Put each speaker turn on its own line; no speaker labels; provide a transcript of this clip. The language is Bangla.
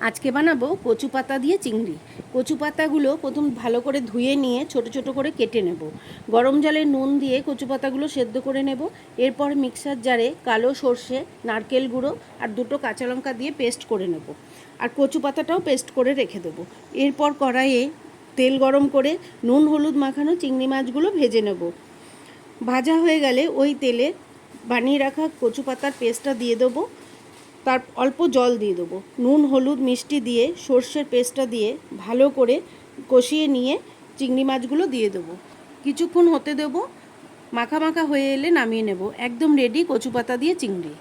আজকে বানাবো কচু পাতা দিয়ে চিংড়ি। কচু পাতাগুলো প্রথম ভালো করে ধুয়ে নিয়ে ছোট ছোট করে কেটে নেব। গরম জলে নুন দিয়ে কচু পাতাগুলো সেদ্ধ করে নেব। এরপর মিক্সার জারে কালো সর্ষে, নারকেল গুঁড়ো আর দুটো কাঁচা লঙ্কা দিয়ে পেস্ট করে নেব। আর কচু পাতাটাও পেস্ট করে রেখে দেবো। এরপর কড়াইয়ে তেল গরম করে নুন হলুদ মাখানো চিংড়ি মাছগুলো ভেজে নেব। ভাজা হয়ে গেলে ওই তেলে বানিয়ে রাখা কচু পাতার পেস্টটা দিয়ে দেবো। তার অল্প জল দিয়ে দেবো। নুন হলুদ মিষ্টি দিয়ে সর্ষের পেস্টটা দিয়ে ভালো করে কষিয়ে নিয়ে চিংড়ি মাছগুলো দিয়ে দেবো। কিছুক্ষণ হতে দেবো। মাখা মাখা হয়ে এলে নামিয়ে নেব। একদম রেডি কচু পাতা দিয়ে চিংড়ি।